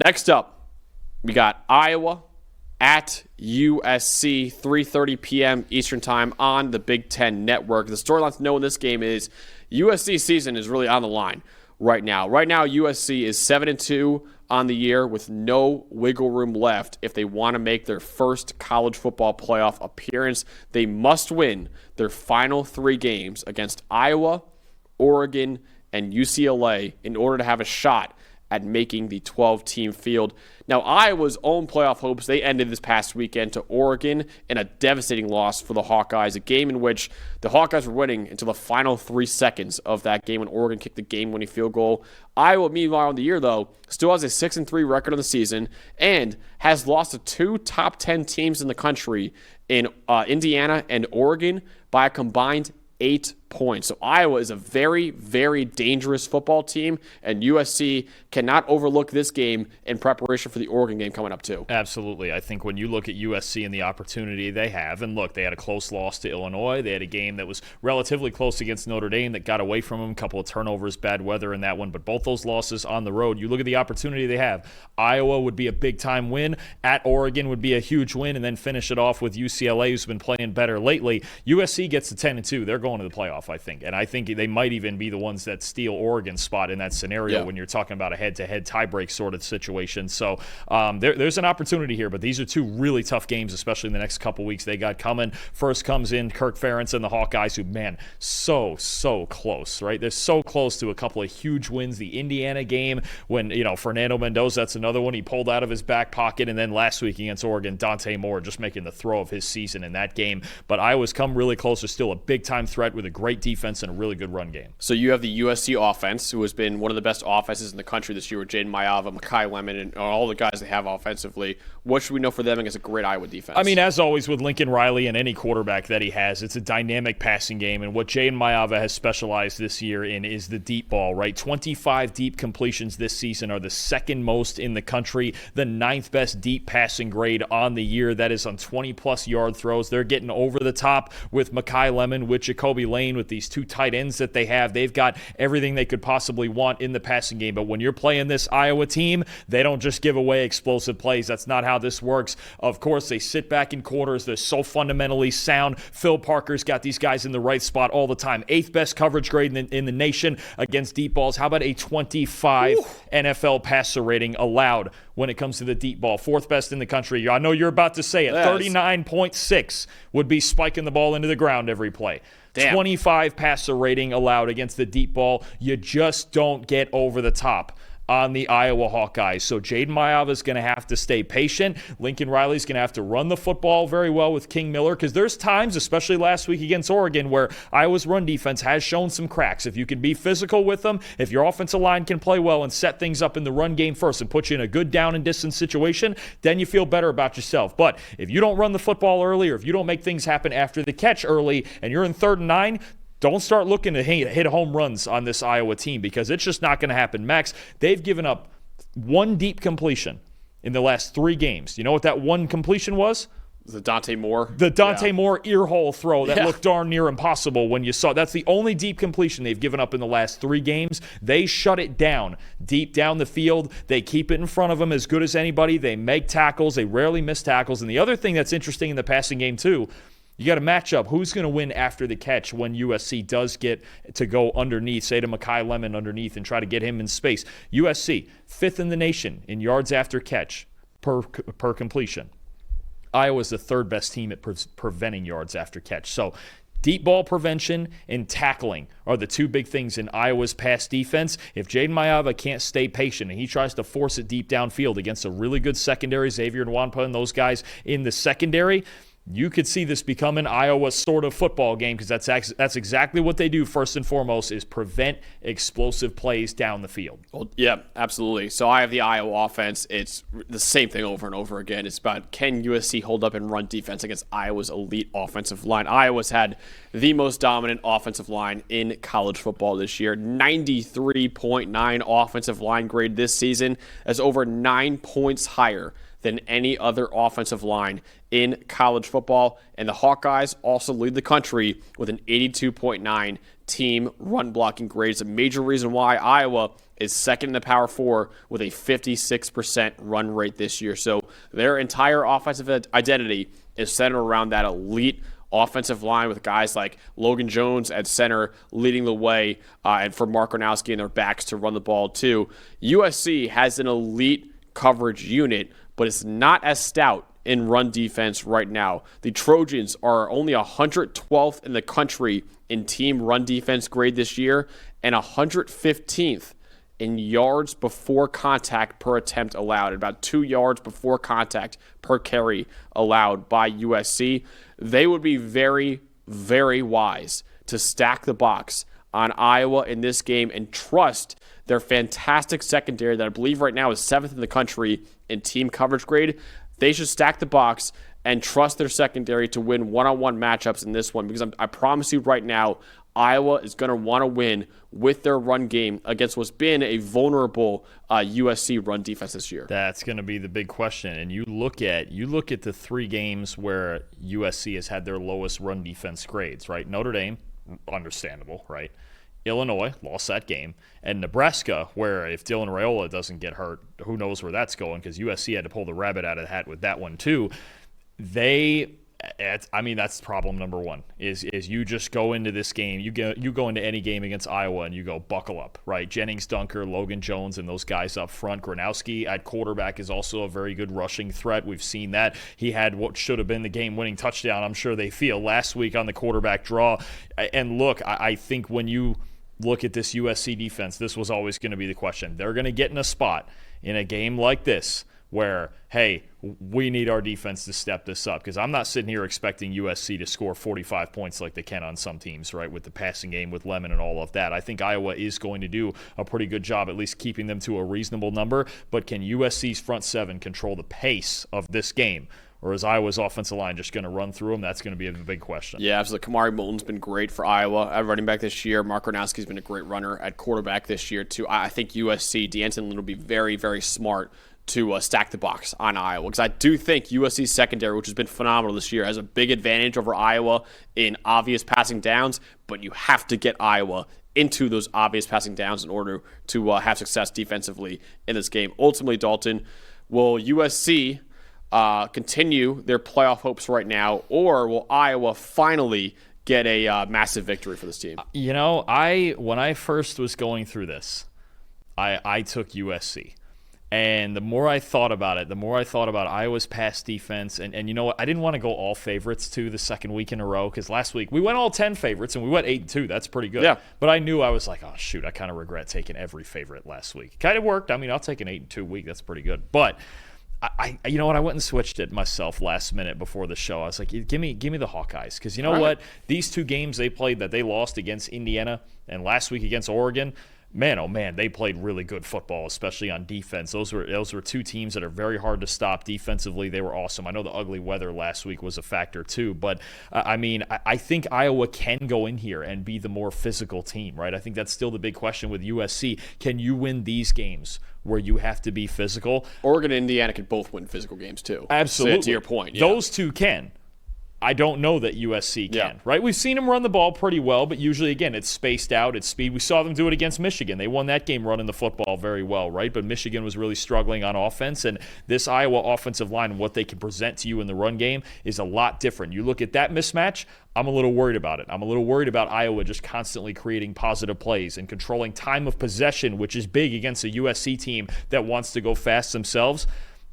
Next up, we got Iowa at USC, 3:30 p.m. Eastern Time on the Big Ten Network. The storyline to know in this game is USC season is really on the line right now. Right now, USC is 7-2 on the year with no wiggle room left. If they want to make their first college football playoff appearance, they must win their final 3 games against Iowa, Oregon, and UCLA in order to have a shot at making the 12-team field. Now, Iowa's own playoff hopes, they ended this past weekend to Oregon in a devastating loss for the Hawkeyes, a game in which the Hawkeyes were winning until the final 3 seconds of that game when Oregon kicked the game-winning field goal. Iowa, meanwhile, in the year, though, still has a 6-3 record on the season and has lost to 2 top 10 teams in the country in Indiana and Oregon by a combined 8 points. So Iowa is a very, very dangerous football team, and USC cannot overlook this game in preparation for the Oregon game coming up too. Absolutely. I think when you look at USC and the opportunity they have, and look, they had a close loss to Illinois. They had a game that was relatively close against Notre Dame that got away from them. A couple of turnovers, bad weather in that one, but both those losses on the road. You look at the opportunity they have. Iowa would be a big-time win. At Oregon would be a huge win, and then finish it off with UCLA, who's been playing better lately. USC gets to 10-2. They're going to the playoff, I think. And I think they might even be the ones that steal Oregon's spot in that scenario when you're talking about a head-to-head tiebreak sort of situation. So there's an opportunity here, but these are 2 really tough games, especially in the next couple weeks they got coming. First comes in Kirk Ferentz and the Hawkeyes, who, man, so close, right? They're so close to a couple of huge wins. The Indiana game when, Fernando Mendoza, that's another one he pulled out of his back pocket. And then last week against Oregon, Dante Moore just making the throw of his season in that game. But Iowa's come really close. They're still a big-time threat with a great defense and a really good run game. So you have the USC offense, who has been one of the best offenses in the country this year with Jaden Maiava, Makai Lemon, and all the guys they have offensively. What should we know for them against a great Iowa defense? I mean, as always with Lincoln Riley and any quarterback that he has, it's a dynamic passing game. And what Jaden Maiava has specialized this year in is the deep ball, right? 25 deep completions this season are the second most in the country, the 9th best deep passing grade on the year. That is on 20-plus yard throws. They're getting over the top with Makai Lemon, with Jacoby Lane, with these 2 tight ends that they have. They've got everything they could possibly want in the passing game. But when you're playing this Iowa team, they don't just give away explosive plays. That's not how this works. Of course, they sit back in quarters. They're so fundamentally sound. Phil Parker's got these guys in the right spot all the time. 8th best coverage grade in the nation against deep balls. How about a 25 NFL passer rating allowed when it comes to the deep ball? 4th best in the country. I know you're about to say it. Yes. 39.6 would be spiking the ball into the ground every play. Damn. 25 passer rating allowed against the deep ball. You just don't get over the top on the Iowa Hawkeyes. So Jaden Maiava is going to have to stay patient. Lincoln Riley's going to have to run the football very well with King Miller, because there's times, especially last week against Oregon, where Iowa's run defense has shown some cracks. If you can be physical with them, if your offensive line can play well and set things up in the run game first and put you in a good down and distance situation, then you feel better about yourself. But if you don't run the football early, or if you don't make things happen after the catch early and you're in 3rd and 9, don't start looking to hit home runs on this Iowa team, because it's just not going to happen. Max, they've given up 1 deep completion in the last 3 games. You know what that 1 completion was? The Dante Moore. The Dante Moore earhole throw that looked darn near impossible when you saw it. That's the only deep completion they've given up in the last 3 games. They shut it down deep down the field. They keep it in front of them as good as anybody. They make tackles. They rarely miss tackles. And the other thing that's interesting in the passing game too, you got to match up who's going to win after the catch when USC does get to go underneath, say to Makai Lemon underneath and try to get him in space. USC, 5th in the nation in yards after catch per completion. Iowa's the 3rd best team at preventing yards after catch. So deep ball prevention and tackling are the 2 big things in Iowa's pass defense. If Jaden Maiava can't stay patient and he tries to force it deep downfield against a really good secondary, Xavier Nwankpa and those guys in the secondary, you could see this become an Iowa sort of football game, because that's exactly what they do first and foremost, is prevent explosive plays down the field. Well, yeah, absolutely. So I have the Iowa offense. It's the same thing over and over again. It's about, can USC hold up and run defense against Iowa's elite offensive line? Iowa's had the most dominant offensive line in college football this year. 93.9 offensive line grade this season. That's over 9 points higher than any other offensive line in college football. And the Hawkeyes also lead the country with an 82.9 team run blocking grades. A major reason why Iowa is second in the Power 4 with a 56% run rate this year. So their entire offensive identity is centered around that elite offensive line with guys like Logan Jones at center leading the way, and for Mark Gronowski and their backs to run the ball too. USC has an elite coverage unit, but it's not as stout in run defense right now. The Trojans are only 112th in the country in team run defense grade this year and 115th in yards before contact per attempt allowed, about 2 yards before contact per carry allowed by USC. They would be very, very wise to stack the box on Iowa in this game and trust their fantastic secondary that I believe right now is 7th in the country in team coverage grade. They should stack the box and trust their secondary to win one-on-one matchups in this one, because I promise you right now, Iowa is going to want to win with their run game against what's been a vulnerable USC run defense this year. That's going to be the big question. And you look at the 3 games where USC has had their lowest run defense grades, right? Notre Dame, understandable, right? Illinois lost that game, and Nebraska, where if Dylan Raiola doesn't get hurt, who knows where that's going, because USC had to pull the rabbit out of the hat with that one too. That's problem number one, is you just go into this game, you go into any game against Iowa and you go buckle up, right? Jennings, Dunker, Logan Jones, and those guys up front. Gronowski at quarterback is also a very good rushing threat. We've seen that. He had what should have been the game-winning touchdown, I'm sure they feel, last week on the quarterback draw. And look, I think when you look at this USC defense, this was always going to be the question. They're going to get in a spot in a game like this where, hey, we need our defense to step this up, because I'm not sitting here expecting USC to score 45 points like they can on some teams, right, with the passing game, with Lemon and all of that. I think Iowa is going to do a pretty good job at least keeping them to a reasonable number, but can USC's front 7 control the pace of this game? Or is Iowa's offensive line just going to run through them? That's going to be a big question. Yeah, so Kamari Moulton's been great for Iowa at running back this year. Mark Gronowski's been a great runner at quarterback this year, too. I think USC, D'Anton will be very, very smart to stack the box on Iowa, because I do think USC's secondary, which has been phenomenal this year, has a big advantage over Iowa in obvious passing downs, but you have to get Iowa into those obvious passing downs in order to have success defensively in this game. Ultimately, Dalton, will USC continue their playoff hopes right now, or will Iowa finally get a massive victory for this team? When I first was going through this, I took USC. And the more I thought about it, the more I thought about Iowa's pass defense. And you know what? I didn't want to go all favorites too the second week in a row, because last week we went all 10 favorites and we went 8-2. That's pretty good. Yeah. But I knew, I was like, oh, shoot, I kind of regret taking every favorite last week. Kind of worked. I mean, I'll take an 8-2 week. That's pretty good. But I you know what? I went and switched it myself last minute before the show. I was like, give me the Hawkeyes, because you know all what? right. These 2 games they played that they lost against Indiana and last week against Oregon, man, oh man, they played really good football, especially on defense. Those were 2 teams that are very hard to stop defensively. They were awesome. I know the ugly weather last week was a factor too, but I think Iowa can go in here and be the more physical team, right? I think that's still the big question with USC. Can you win these games where you have to be physical? Oregon and Indiana can both win physical games too. Absolutely. So to your point, yeah. Those 2 can. I don't know that USC can, right? We've seen them run the ball pretty well, but usually, again, it's spaced out, it's speed. We saw them do it against Michigan. They won that game running the football very well, right? But Michigan was really struggling on offense, and this Iowa offensive line, what they can present to you in the run game, is a lot different. You look at that mismatch, I'm a little worried about it. I'm a little worried about Iowa just constantly creating positive plays and controlling time of possession, which is big against a USC team that wants to go fast themselves.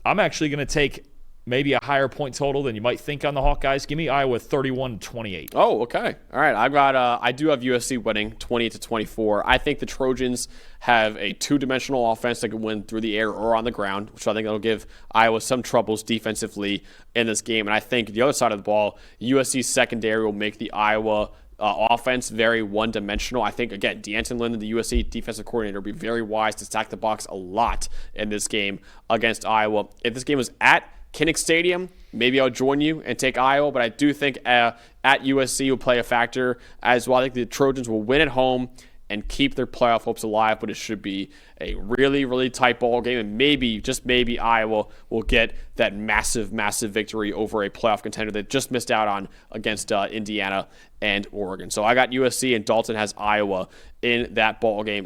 I'm actually going to take maybe a higher point total than you might think on the Hawkeyes. Give me Iowa 31-28. Oh, okay. All right. I do have USC winning 20-24. I think the Trojans have a 2-dimensional offense that can win through the air or on the ground, which I think will give Iowa some troubles defensively in this game. And I think the other side of the ball, USC's secondary will make the Iowa offense very one-dimensional. I think, again, D'Anton Linden, the USC defensive coordinator, will be very wise to stack the box a lot in this game against Iowa. If this game was at Kinnick Stadium, maybe I'll join you and take Iowa, but I do think at USC will play a factor as well. I think the Trojans will win at home and keep their playoff hopes alive, but it should be a really, really tight ball game, and maybe, just maybe, Iowa will get that massive, massive victory over a playoff contender that just missed out on against Indiana and Oregon. So I got USC, and Dalton has Iowa in that ball game.